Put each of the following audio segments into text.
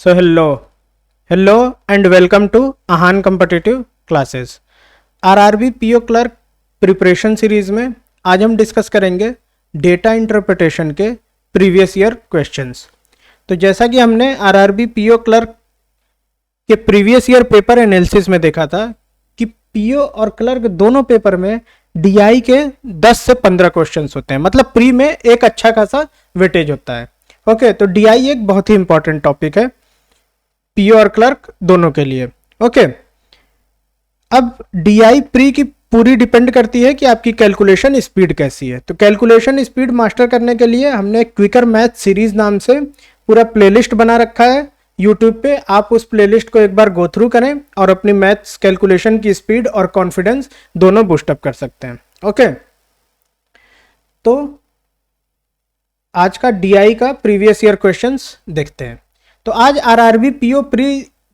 So hello and welcome to Ahan Competitive Classes। RRB PO clerk preparation series में आज हम discuss करेंगे data interpretation के previous year questions. तो जैसा कि हमने आरआरबी पीओ क्लर्क के प्रीवियस ईयर पेपर एनालिसिस में देखा था कि पीओ और क्लर्क दोनों पेपर में डीआई के 10 से 15 क्वेश्चंस होते हैं, मतलब प्री में एक अच्छा खासा वेटेज होता है। ओके, तो डीआई एक बहुत ही इंपॉर्टेंट टॉपिक है पीओ और क्लर्क दोनों के लिए। ओके, अब डीआई प्री की पूरी डिपेंड करती है कि आपकी कैलकुलेशन स्पीड कैसी है। तो कैलकुलेशन स्पीड मास्टर करने के लिए हमने क्विकर मैथ सीरीज नाम से पूरा प्लेलिस्ट बना रखा है यूट्यूब पे। आप उस प्लेलिस्ट को एक बार गो थ्रू करें और अपनी मैथ्स कैलकुलेशन की स्पीड और कॉन्फिडेंस दोनों बूस्टअप कर सकते हैं। ओके, तो आज का डीआई का प्रीवियस ईयर क्वेश्चंस देखते हैं। तो आज आरआरबी पीओ प्री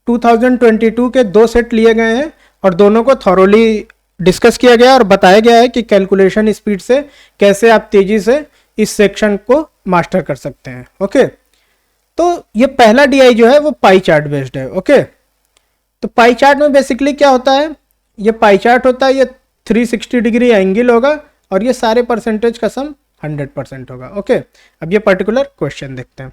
2022 के 2 सेट लिए गए हैं और दोनों को थॉरोली डिस्कस किया गया और बताया गया है कि कैलकुलेशन स्पीड से कैसे आप तेजी से इस सेक्शन को मास्टर कर सकते हैं। ओके, तो ये पहला डीआई जो है वो पाई चार्ट बेस्ड है। ओके, तो पाई चार्ट में बेसिकली क्या होता है, ये पाई चार्ट होता है, ये 360 डिग्री एंगल होगा और ये सारे परसेंटेज का सम 100% होगा। ओके, अब ये पर्टिकुलर क्वेश्चन देखते हैं।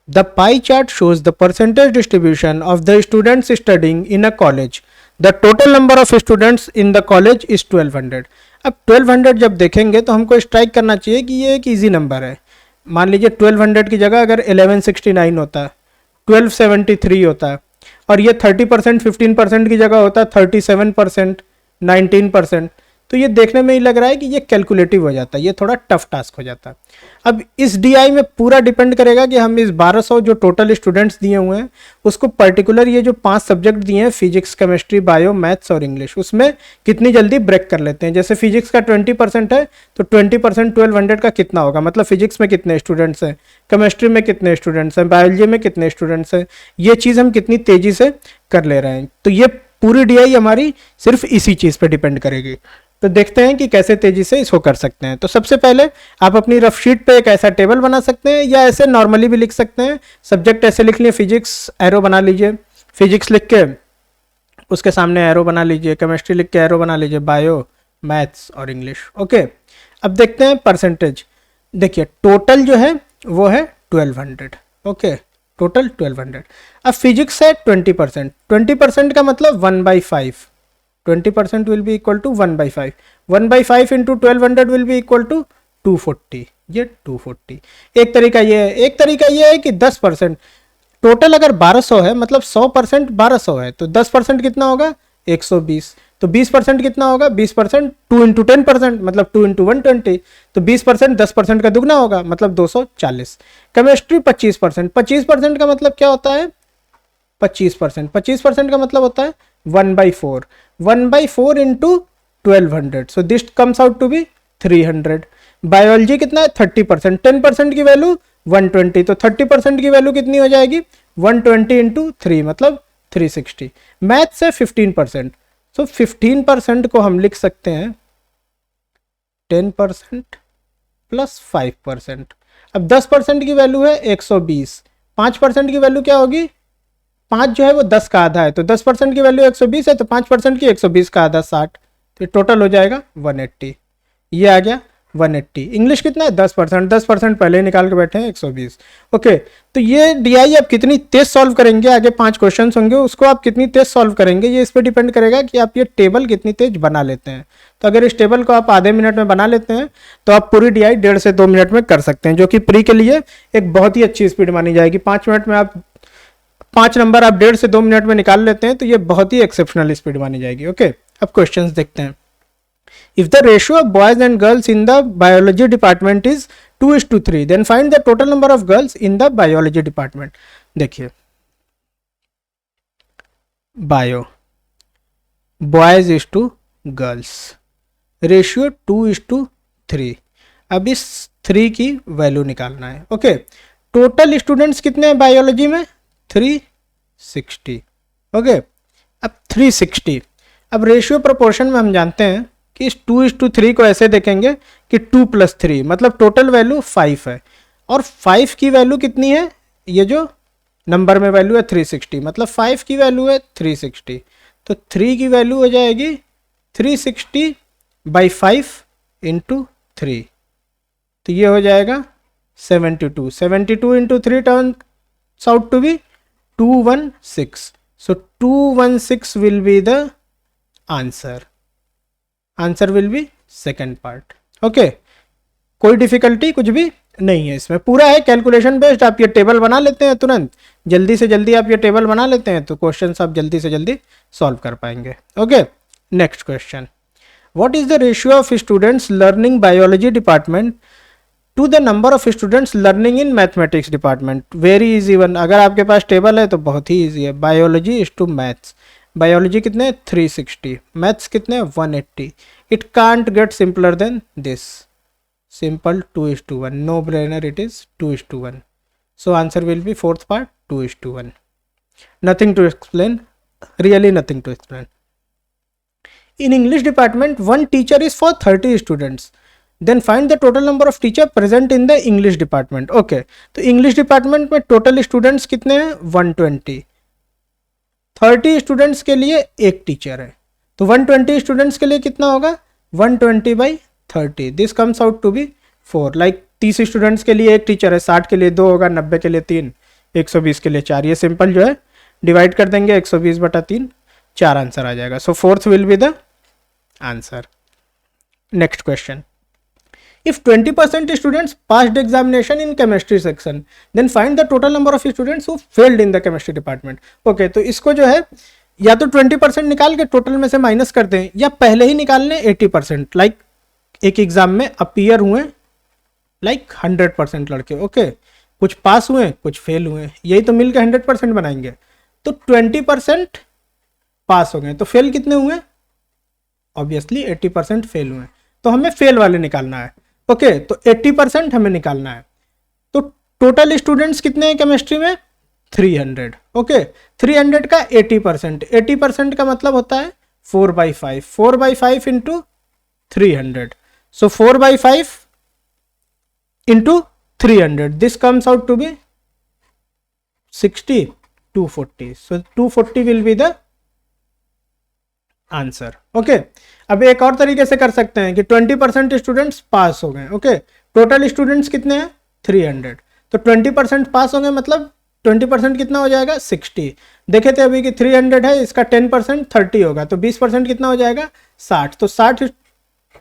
The pie chart shows the percentage distribution of the students studying in a college. The total number of students in the college is 1200। अब 1200 जब देखेंगे तो हमको स्ट्राइक करना चाहिए कि ये एक इजी नंबर है। मान लीजिए 1200 की जगह अगर 1169 होता, 1273 होता और ये 30% 15% की जगह होता 37%, 19%, तो ये देखने में ही लग रहा है कि ये कैलकुलेटिव हो जाता है, ये थोड़ा टफ टास्क हो जाता है। अब इस डीआई में पूरा डिपेंड करेगा कि हम इस 1200 जो टोटल स्टूडेंट्स दिए हुए हैं उसको पर्टिकुलर ये जो 5 सब्जेक्ट दिए हैं फिजिक्स, केमिस्ट्री, बायो, मैथ्स और इंग्लिश, उसमें कितनी जल्दी ब्रेक कर लेते हैं। जैसे फिजिक्स का 20% है तो 20% 1200 का कितना होगा, मतलब फिजिक्स में कितने स्टूडेंट्स हैं, केमिस्ट्री में कितने स्टूडेंट्स हैं, बायोलॉजी में कितने स्टूडेंट्स हैं, ये चीज़ हम कितनी तेजी से कर ले रहे हैं। तो ये पूरी डीआई हमारी सिर्फ इसी चीज़ पर डिपेंड करेगी। तो देखते हैं कि कैसे तेजी से इसको कर सकते हैं। तो सबसे पहले आप अपनी रफ शीट पे एक ऐसा टेबल बना सकते हैं या ऐसे नॉर्मली भी लिख सकते हैं। सब्जेक्ट ऐसे लिख लिए, फिजिक्स एरो बना लीजिए, फिजिक्स लिख के उसके सामने एरो बना लीजिए, केमिस्ट्री लिख के एरो बना लीजिए, बायो, मैथ्स और इंग्लिश। ओके, अब देखते हैं परसेंटेज। देखिए टोटल जो है वो है 1200। Okay, total 1200। अब फिजिक्स है 20%, 20% का मतलब 1/5, 20% will be equal to 1/5, 1/5 into 1200 will be equal to 240, ये 240। एक तरीका ये है, एक तरीका ये है कि 10%, टोटल अगर 1200 है मतलब 100% 1200 है तो 10% कितना होगा 120, तो 20% कितना होगा 20%, 2 into 10% मतलब 2 into 120, तो 20% 10% का दुगना होगा मतलब 240। केमिस्ट्री 25%, 25% का मतलब क्या होता है 25%, 25% का मतलब होता है 1/4, 1/4 into 1200, so this comes out to be 300। Biology कितना है 30%, 10% की वैल्यू 120, तो 30% की वैल्यू कितनी हो जाएगी 120 into 3 मतलब 360। मैथ्स है 15%, so 15% को हम लिख सकते हैं 10% प्लस 5%। अब 10% की वैल्यू है 120, 5% की वैल्यू क्या होगी, 5 जो है वो 10 का आधा है, तो 10% की वैल्यू 120 है तो 5% की 120 का आधा 60, तो टोटल हो जाएगा 180। ये आ गया 180। इंग्लिश कितना है 10%, 10% पहले ही निकाल के बैठे हैं 120। ओके, तो ये डीआई आप कितनी तेज सॉल्व करेंगे, आगे 5 क्वेश्चन होंगे उसको आप कितनी तेज सॉल्व करेंगे, ये इस पर डिपेंड करेगा कि आप ये टेबल कितनी तेज बना लेते हैं। तो अगर इस टेबल को आप आधे मिनट में बना लेते हैं तो आप पूरी डीआई 1.5 से 2 मिनट में कर सकते हैं, जो कि प्री के लिए एक बहुत ही अच्छी स्पीड मानी जाएगी। 5 मिनट में आप 5 नंबर आप 1.5 से 2 मिनट में निकाल लेते हैं तो ये बहुत ही एक्सेप्शनल स्पीड मानी जाएगी। ओके, अब क्वेश्चंस देखते हैं। If the ratio of boys and girls in the biology department is 2:3 then find the total number of girls in the biology department. देखिए bio, boys is to girls, ratio 2:3। अब इस 3 की value निकालना है। Okay, total students कितने हैं biology में 360। Okay, अब 360, अब रेशियो प्रोपोर्शन में हम जानते हैं कि इस 2:3 को ऐसे देखेंगे कि 2 + 3 मतलब टोटल वैल्यू 5 है और 5 की वैल्यू कितनी है, ये जो नंबर में वैल्यू है 360, मतलब 5 की वैल्यू है 360, तो 3 की वैल्यू हो जाएगी 360/5 इंटू 3, तो ये हो जाएगा 72। 72 into 3 turns out to be 216, so 216 will be the answer will be second part. Okay, कोई डिफिकल्टी कुछ भी नहीं है इसमें, पूरा है कैलकुलेशन बेस्ड। आप ये टेबल बना लेते हैं तुरंत, जल्दी से जल्दी आप ये टेबल बना लेते हैं तो क्वेश्चन आप जल्दी से जल्दी सॉल्व कर पाएंगे। Okay, next question, what is the ratio of students learning biology department to the number of students learning in mathematics department? Very easy one, अगर आपके पास टेबल है तो बहुत ही इजी है। Biology is to maths, biology कितने 360, maths कितने 180, it can't get simpler than this, simple 2:1, no brainer, it is 2:1, so answer will be fourth part 2:1, nothing to explain, really nothing to explain. In English department one teacher is for 30 students, then find the total number of teacher present in the English department. Okay, तो English department में total students कितने हैं 120, 30 students के लिए एक teacher है, तो 120 students के लिए कितना होगा 120/30, this comes out to be 4, like 30 students के लिए एक टीचर है, 60 के लिए 2 होगा, 90 के लिए 3, 120 के लिए 4, ये सिंपल जो है डिवाइड कर देंगे 120/3, 4 आंसर आ जाएगा, so fourth will be the answer. Next question, if 20% students passed examination in chemistry section, then find the total number of students who failed in the chemistry department. Okay, तो इसको जो है या तो 20% निकाल के टोटल में से माइनस कर दें, या पहले ही निकाल लें 80%, लाइक एक एग्जाम में अपीयर हुए लाइक 100% लड़के, ओके, कुछ पास हुए कुछ फेल हुए, यही तो मिलकर 100% बनाएंगे, तो 20% पास हो गए, तो फेल कितने हुए, ऑब्वियसली 80% फेल हुए, तो हमें फेल वाले निकालना है। ओके, तो 80% हमें निकालना है, तो टोटल स्टूडेंट्स कितने हैं केमिस्ट्री में 300, ओके, 300 का 80%, 80% का मतलब होता है 4/5, 4/5 into 300, so 4/5 into 300, this comes out to be 60, 240, so 240 will be the answer. Okay, अब एक और तरीके से कर सकते हैं कि 20% स्टूडेंट्स पास हो गए, ओके, टोटल स्टूडेंट्स कितने हैं 300, तो 20% पास हो गए, मतलब 20% कितना हो जाएगा 60, देखे थे अभी कि 300 है, इसका 10% 30 होगा, तो 20% कितना हो जाएगा 60, तो 60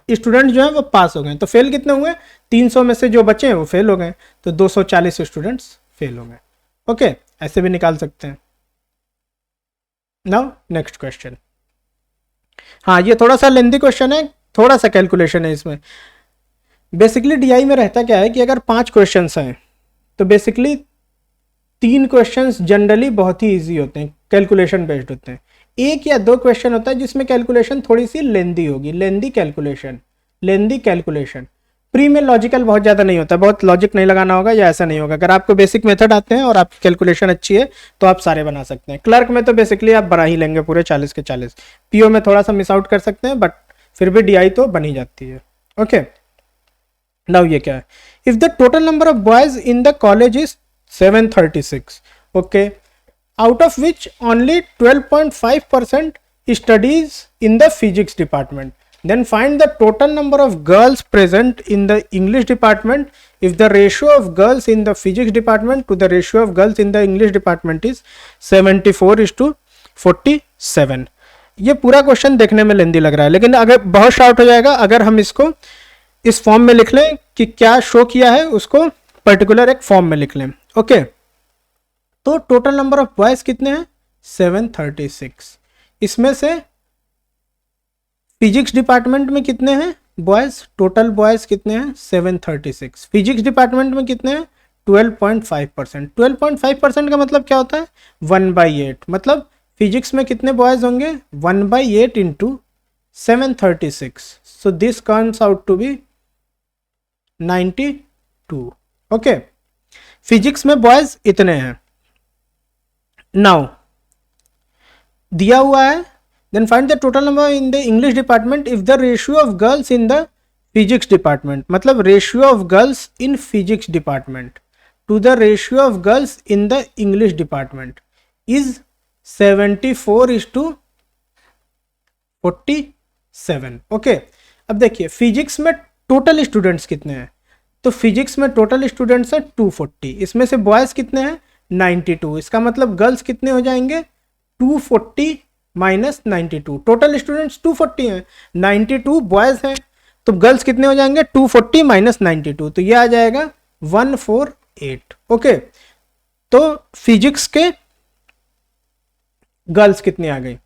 स्टूडेंट जो है वो पास हो गए, तो फेल कितने हुए 300 में से जो बचे हैं वो फेल हो गए, तो 240 स्टूडेंट्स फेल हो गए। ओके, ऐसे भी निकाल सकते हैं। नाउ नेक्स्ट क्वेश्चन, हाँ ये थोड़ा सा लेंथी क्वेश्चन है, थोड़ा सा कैलकुलेशन है इसमें। बेसिकली डीआई में रहता क्या है कि अगर 5 क्वेश्चंस हैं तो बेसिकली 3 क्वेश्चंस जनरली बहुत ही इजी होते हैं, कैलकुलेशन बेस्ड होते हैं, 1 या 2 क्वेश्चन होता है जिसमें कैलकुलेशन थोड़ी सी लेंदी होगी, लेंदी कैलकुलेशन। प्री में लॉजिकल बहुत ज़्यादा नहीं होता, बहुत लॉजिक नहीं लगाना होगा या ऐसा नहीं होगा। अगर आपको बेसिक मेथड आते हैं और आपकी कैलकुलेशन अच्छी है तो आप सारे बना सकते हैं। क्लर्क में तो बेसिकली आप बना ही लेंगे पूरे 40 के 40, पीओ में थोड़ा सा मिस आउट कर सकते हैं, बट फिर भी डीआई तो बन ही जाती है। ओके, नाउ ये क्या है, if the total number of boys in the college is 736, okay, out of which only 12.5% studies in the physics department, then find the total number of girls present in the English department if the ratio of girls in the physics department to the ratio of girls in the English department is 74:47। ये पूरा question देखने में लेंदी लग रहा है, लेकिन अगर बहुत शॉर्ट हो जाएगा अगर हम इसको इस फॉर्म में लिख लें कि क्या शो किया है, उसको पर्टिकुलर एक फॉर्म में लिख लें। ओके, तो टोटल नंबर ऑफ बॉयज कितने हैं 736, इसमें से फिजिक्स डिपार्टमेंट में कितने हैं बॉयज, टोटल बॉयज कितने हैं 736, फिजिक्स डिपार्टमेंट में कितने हैं 12.5%, 12.5% का मतलब क्या होता है 1/8, मतलब फिजिक्स में कितने बॉयज होंगे 1/8 into 736, so this comes out to be 92। Okay, physics में बॉयज इतने हैं। नाउ दिया हुआ है, then find the total number in the English department if the ratio of girls in the physics department, मतलब ratio of girls in physics department, to the ratio of girls in the English department is 74:47. Okay, अब देखिए physics में total students कितने हैं, तो physics में total students हैं 240, इसमें से बॉयज़ कितने हैं 92, इसका मतलब गर्ल्स कितने हो जाएंगे 240 माइनस 92, टोटल स्टूडेंट्स 240 हैं, 92 बॉयज़ हैं, तो गर्ल्स कितने हो जाएंगे 240 माइनस 92, तो ये आ जाएगा 148. ओके, तो फिजिक्स के गर्ल्स कितनी आ गई,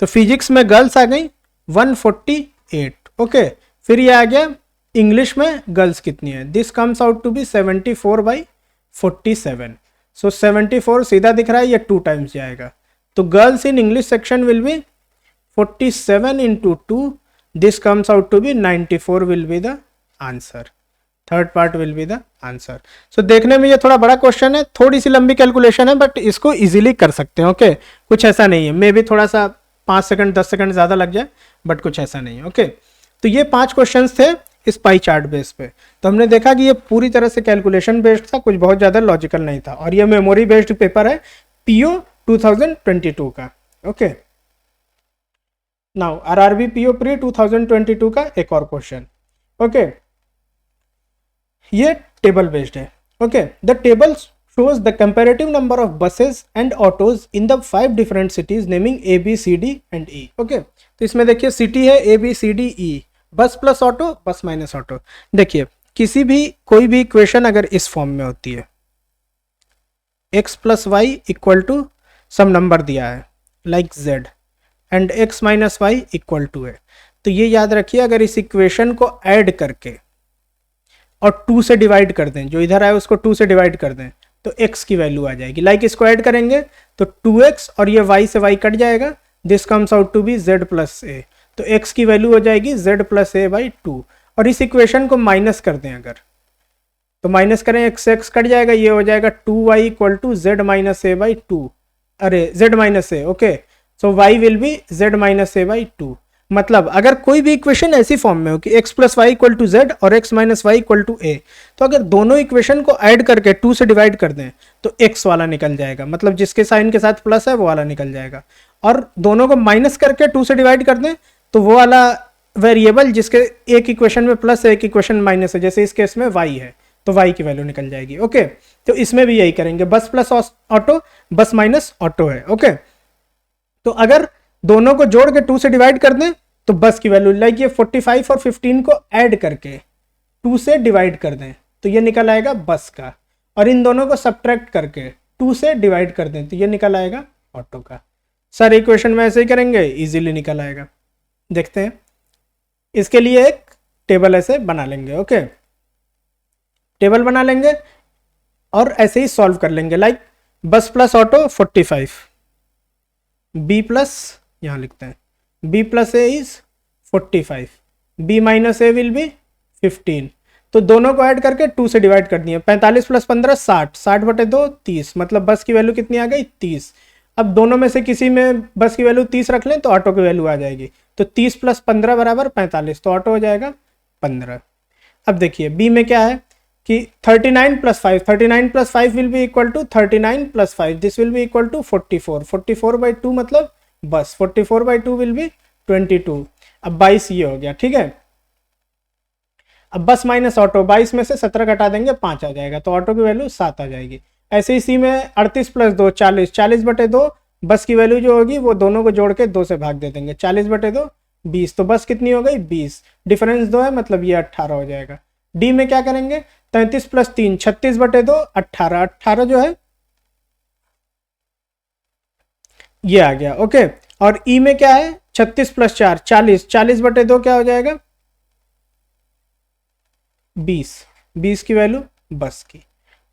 तो फिजिक्स में गर्ल्स आ गई 148. ओके, फिर ये आ गया इंग्लिश में गर्ल्स कितनी है, this comes out to be 74/47. So 74 सीधा दिख रहा है, ये 2 टाइम्स जाएगा, तो girls in English section will be 47 into 2, this comes out to be 94 will be the answer. Third part will be the answer. So देखने में ये थोड़ा बड़ा क्वेश्चन है, थोड़ी सी लंबी कैलकुलेशन है, बट इसको इजीली कर सकते हैं. ओके, कुछ ऐसा नहीं है, मे भी थोड़ा सा 5 सेकंड 10 सेकंड ज़्यादा लग जाए, बट कुछ ऐसा नहीं है. ओके, तो ये 5 क्वेश्चंस थे इस पाई चार्ट बेस पे. तो हमने देखा कि ये पूरी तरह से कैलकुलेशन बेस्ड था, कुछ बहुत ज़्यादा लॉजिकल नहीं था, और ये मेमोरी बेस्ड पेपर है PO 2022 का. Okay, now RRB PO pre 2022 का एक और क्वेश्चन. ओके, ये टेबल बेस्ड है. Okay, the table shows the comparative number of buses and autos in the 5 different cities naming A, B, C, D and E. Okay, तो इसमें देखिए city है A, B, C, D, E, बस plus auto, बस minus auto. देखिए किसी भी कोई भी इक्वेशन अगर इस फॉर्म में होती है, x plus Y equal to some number दिया है like z and x minus Y equal to है, तो ये याद रखिए अगर इस इक्वेशन को ऐड करके और 2 से डिवाइड कर दें, जो इधर आए उसको 2 से डिवाइड कर दें, तो x की वैल्यू आ जाएगी. लाइक इसको ऐड करेंगे तो 2x और ये y से y कट जाएगा, this comes out to be z plus A, तो x की वैल्यू हो जाएगी z प्लस ए बाई 2. और इस इक्वेशन को माइनस कर दें अगर, तो माइनस करें x कट जाएगा, ये हो जाएगा 2y equal to z minus a by 2, अरे z minus a. Okay, so y will be z minus a by 2. मतलब अगर कोई भी इक्वेशन ऐसी फॉर्म में हो कि x plus Y equal to Z और x minus Y equal to A, तो अगर दोनों इक्वेशन को ऐड करके 2 से डिवाइड कर दें तो x वाला निकल जाएगा, मतलब जिसके साइन के साथ प्लस है वो वाला निकल जाएगा, और दोनों को माइनस करके 2 से डिवाइड कर दें तो वो वाला वेरिएबल जिसके एक इक्वेशन में प्लस है एक इक्वेशन माइनस है, जैसे इस केस में y है तो y की वैल्यू निकल जाएगी. ओके, तो इसमें भी यही करेंगे, बस प्लस ऑटो, बस माइनस ऑटो है. ओके, तो अगर दोनों को जोड़ के 2 से डिवाइड कर दें तो बस की वैल्यू, लाइक ये 45 और 15 को ऐड करके 2 से डिवाइड कर दें तो ये निकल आएगा बस का, और इन दोनों को सब्ट्रैक्ट करके 2 से डिवाइड कर दें तो ये निकल आएगा ऑटो का. सारे इक्वेशन में ऐसे ही करेंगे, इजीली निकल आएगा. देखते हैं, इसके लिए एक टेबल ऐसे बना लेंगे. ओके, टेबल बना लेंगे और ऐसे ही सॉल्व कर लेंगे. लाइक बस प्लस ऑटो 45, बी प्लस, यहाँ लिखते हैं b plus A is 45, b minus A will be 15, तो दोनों को ऐड करके 2 से डिवाइड कर दिए. 45 प्लस 15 60, 60 बटे 2 30, मतलब बस की वैल्यू कितनी आ गई 30. अब दोनों में से किसी में बस की वैल्यू 30 रख लें तो ऑटो की वैल्यू आ जाएगी, तो 30 प्लस 15 बराबर 45, तो ऑटो हो जाएगा 15. अब देखिए b में क्या है कि 39 plus 5, 39 plus 5 will be equal to 39 plus 5, this will be equal to 44, 44 by 2 मतलब बस 44 बाई 2 विल बी 22. अब 22 ये हो गया. ठीक है, अब बस माइनस ऑटो, 22 में से 17 घटा देंगे 5 आ जाएगा, तो ऑटो की वैल्यू 7 आ जाएगी. ऐसे ही सी में 38 प्लस 2 40, 40 बटे 2 बस की वैल्यू जो होगी वो दोनों को जोड़ के 2 से भाग दे देंगे, 40 बटे 2 20, तो बस कितनी हो गई 20, डिफरेंस 2 है मतलब ये 18 हो जाएगा. डी में क्या करेंगे 33 प्लस 3 36 बटे 2 18, 18 जो है ये आ गया. ओके, और ई में क्या है 36 प्लस 4 40, 40 बटे 2 क्या हो जाएगा 20, 20 की वैल्यू बस की,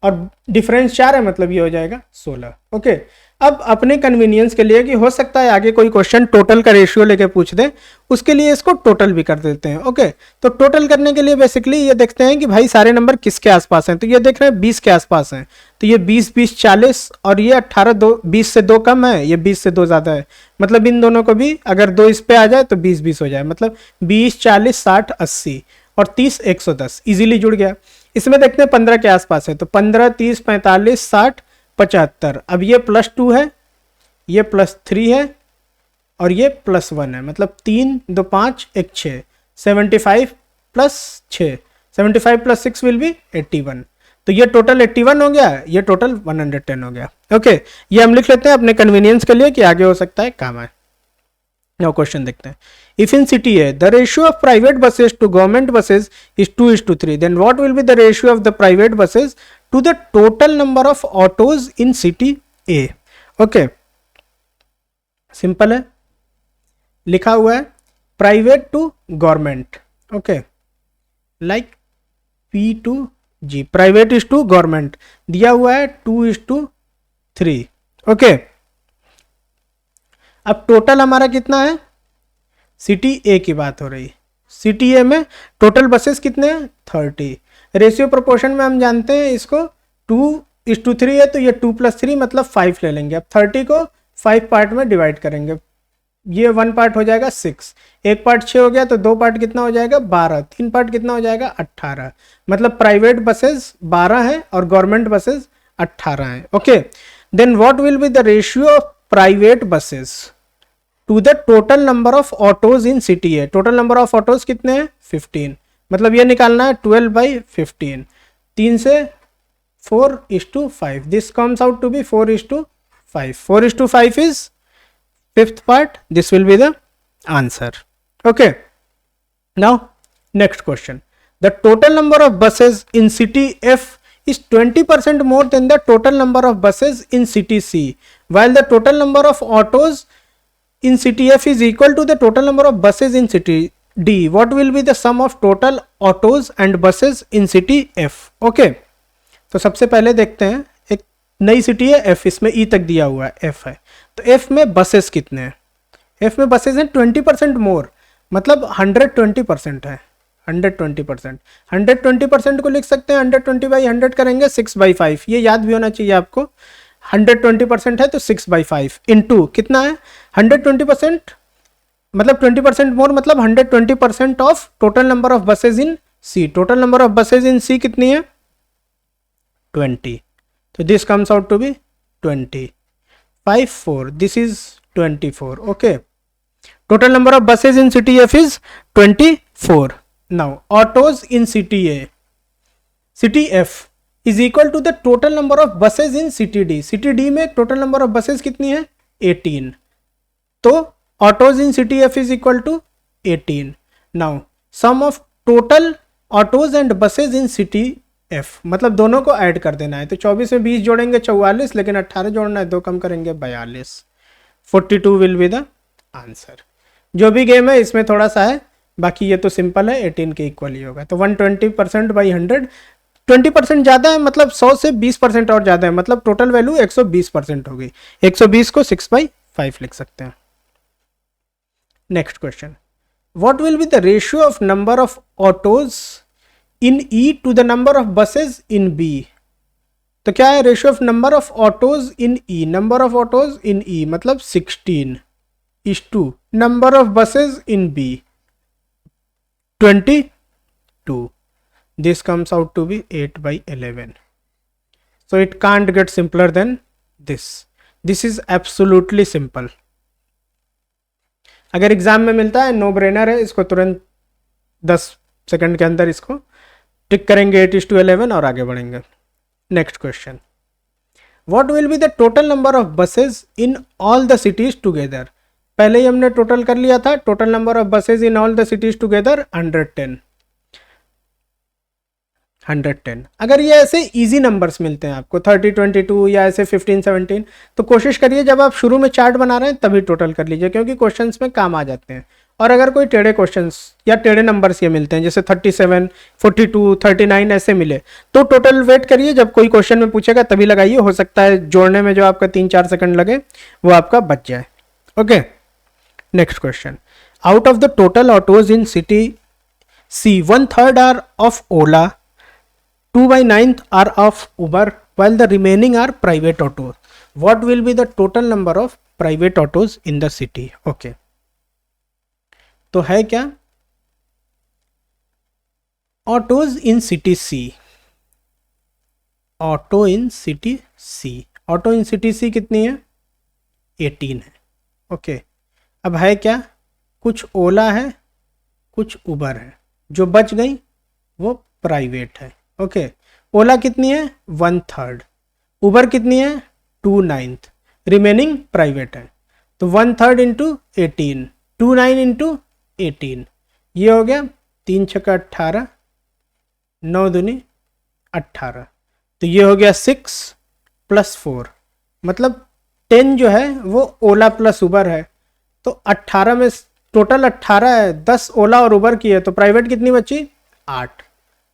और डिफरेंस 4 है मतलब ये हो जाएगा 16. ओके, अब अपने कन्वीनियंस के लिए कि हो सकता है आगे कोई क्वेश्चन टोटल का रेशियो लेके पूछ दे, उसके लिए इसको टोटल भी कर देते हैं. ओके, तो टोटल करने के लिए बेसिकली ये देखते हैं कि भाई सारे नंबर किसके आसपास हैं, तो ये देख रहे हैं 20 के आसपास हैं, तो ये 20 20 40 और ये 18 2 20 से 2 कम है, ये 20 से 2 ज़्यादा है, मतलब इन दोनों को भी अगर 2 इस पे आ जाए तो 20 20 हो जाए, मतलब 20 40 60 80 और 30 110 इजीली जुड़ गया. इसमें देखते हैं 15 के आसपास है, तो 15, 30, 45, 60, 75। अब ये +2 है, ये +3 है और ये +1 है, मतलब 3, 2, 5, 1, 6, 75 + 6, 75 + 6 विल बी 81। तो ये टोटल 81 हो गया, ये टोटल 110 हो गया। ओके, ये हम लिख लेते हैं अपने कन्वीनियंस के लिए कि आगे हो सकता है काम है। नाउ क्वेश्चन देखते हैं। If in city A the ratio of private buses to government buses is 2:3, then what will be the ratio of the private buses to the total number of autos in city A. Okay, simple है, लिखा हुआ है private to government. Okay, like P2G, private is to government, दिया हुआ है 2:3। Okay, अब total हमारा कितना है, सिटी ए की बात हो रही, सिटी ए में टोटल बसेस कितने हैं 30। रेशियो प्रोपोर्शन में हम जानते हैं इसको 2:3 है, तो ये 2 + 3 मतलब 5 ले लेंगे। अब 30 को 5 पार्ट में डिवाइड करेंगे, ये 1 पार्ट हो जाएगा 6, 1 पार्ट 6 हो गया, तो 2 पार्ट कितना हो जाएगा 12, 3 पार्ट कितना हो जाएगा 18। मतलब प्राइवेट बसेस 12 हैं और गवर्नमेंट बसेस 18 हैं। Okay, then what will be the ratio of private buses to the total number of autos in city है। टोटल नंबर ऑफ ऑटोज कितने हैं 15, मतलब ये निकालना है 12/15, 3 से 4:5, this comes out to be 4:5, 4:5 is 5th part, this will be the answer. Okay, now next question. The total number of buses in city F is 20% more than the total number of buses in city C, while the total number of autos in city F is equal to the total number of buses in city D. What will be the sum of total autos and buses in city F? Okay, तो सबसे पहले देखते हैं, एक नई city है F, इसमें E तक दिया हुआ है F है, तो F में बसेस कितने हैं, F में बसेस हैं 20% मोर, मतलब 120% है, 120%। 120% को लिख सकते हैं 120/100 करेंगे 6/5, ये याद भी होना चाहिए आपको। 120% है तो 6/5 इंटू कितना है 120%, मतलब 20% मोर, मतलब 120% of total number of buses in C. Total number of buses in C कितनी है 20, तो this comes out to be 20, 5, 4, this is 24. Okay, total number of buses in city F is 24. Now autos in city A, city F is equal to the total number of buses in city D. city D में total number of buses कितनी है 18, तो autos in city F is equal to 18. Now sum of total autos and buses in city F, मतलब दोनों को add कर देना है, तो 24 में 20 जोड़ेंगे 44, लेकिन 18 जोड़ना है, 2 कम करेंगे 42, 42 विल बी द आंसर। जो भी गेम है इसमें थोड़ा सा है, बाकी ये तो सिंपल है, 18 के इक्वल ही होगा। तो 120%/100, 20% ज़्यादा है, मतलब 100 से 20% और ज़्यादा है, मतलब टोटल वैल्यू 120% होगी। 120 को 6/5 लिख सकते हैं। Next question, what will be the ratio of number of autos in E to the number of buses in B। तो क्या है ratio of number of autos in E, number of autos in E मतलब 16 is to number of buses in B 22, this comes out to be 8/11। So it can't get simpler than this, this is absolutely simple. अगर exam में मिलता है no brainer है, इसको तुरंत 10 second के अंदर इसको टिक करेंगे 8:11 और आगे बढ़ेंगे। Next question, what will be the total number of buses in all the cities together. पहले ही हमने टोटल कर लिया था, total number of buses in all the cities together 110। अगर ये ऐसे इजी नंबर्स मिलते हैं आपको 30, 22 या ऐसे 15, 17, तो कोशिश करिए जब आप शुरू में चार्ट बना रहे हैं तभी टोटल कर लीजिए, क्योंकि क्वेश्चंस में काम आ जाते हैं। और अगर कोई टेढ़े क्वेश्चंस या टेढ़े नंबर्स ये मिलते हैं, जैसे 37, 42, 39 ऐसे मिले, तो टोटल वेट करिए, जब कोई क्वेश्चन में पूछेगा तभी लगाइए, हो सकता है जोड़ने में जो आपका 3-4 सेकंड लगे वो आपका बच जाए। Okay, next question, out of the total autos in city C 1/3 are of Ola, 2/9 are of Uber, while the remaining are private autos. What will be the total number of private autos in the city? Okay, तो है क्या autos in city C, auto in city C. Auto in city C कितनी है? 18 है। Okay, अब है क्या, कुछ ओला है कुछ उबर है, जो बच गई वो प्राइवेट है। ओके, ओला कितनी है? 1/3, उबर कितनी है? 2/9, रिमेनिंग प्राइवेट है। तो 1/3 इंटू 18, 29 इंटू 18, ये हो गया 3 छक्का 18, 9 दूनी 18। तो ये हो गया 6 + 4, मतलब 10 जो है वो ओला प्लस उबर है। तो 18 में टोटल 18 है, 10 ओला और उबर की है, तो प्राइवेट कितनी बची? 8।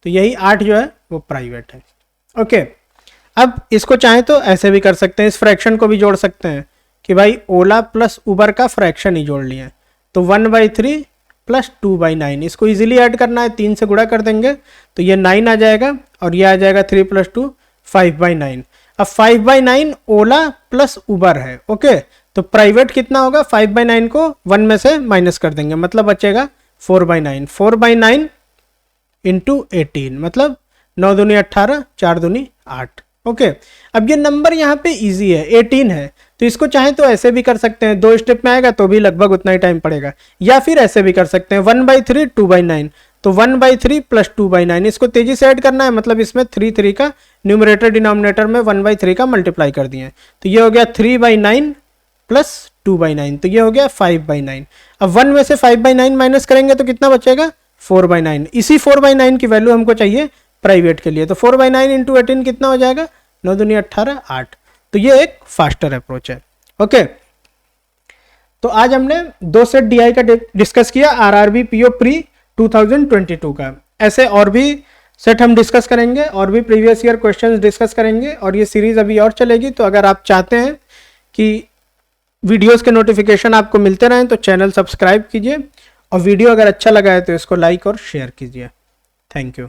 तो यही 8 जो है वो प्राइवेट है। ओके, अब इसको चाहे तो ऐसे भी कर सकते हैं, इस फ्रैक्शन को भी जोड़ सकते हैं कि भाई ओला प्लस उबर का फ्रैक्शन ही जोड़ लिया, तो 1/3 + 2/9, इसको इजीली ऐड करना है, 3 से गुणा कर देंगे तो ये 9 आ जाएगा और ये आ जाएगा 3 + 2 5/9। अब 5/9 ओला प्लस उबर है। ओके, तो प्राइवेट कितना होगा? 5/9 को 1 में से माइनस कर देंगे, मतलब बचेगा 4/9। 4/9 इंटू 18, मतलब 9 दूनी 18, 4 दूनी 8। ओके, अब ये नंबर यहाँ पे इजी है, 18 है, तो इसको चाहे तो ऐसे भी कर सकते हैं, 2 स्टेप में आएगा तो भी लगभग उतना ही टाइम पड़ेगा, या फिर ऐसे भी कर सकते हैं 1/3 2/9, तो 1/3 + 2/9, इसको तेजी से ऐड करना है, मतलब इसमें 3 का न्यूमरेटर डिनोमिनेटर में 1/3 का मल्टीप्लाई कर दिए, तो ये हो गया 3/9 + 2/9, तो ये हो गया 5/9। अब 1 में से 5/9 माइनस करेंगे तो कितना बचेगा? 4/9। इसी 4/9 की वैल्यू हमको चाहिए प्राइवेट के लिए, तो 4/9 इंटू 18 कितना हो जाएगा? 9 दूनी 18, 8। तो ये एक फास्टर अप्रोच है। ओके, तो आज हमने 2 सेट डीआई का डिस्कस किया, आरआरबी पीओ प्री 2022 का। ऐसे और भी सेट हम डिस्कस करेंगे, और भी प्रीवियस ईयर क्वेश्चंस डिस्कस करेंगे, और ये सीरीज अभी और चलेगी। तो अगर आप चाहते हैं कि वीडियोस के नोटिफिकेशन आपको मिलते रहें तो चैनल सब्सक्राइब कीजिए, और वीडियो अगर अच्छा लगा है तो इसको लाइक और शेयर कीजिए। Thank you.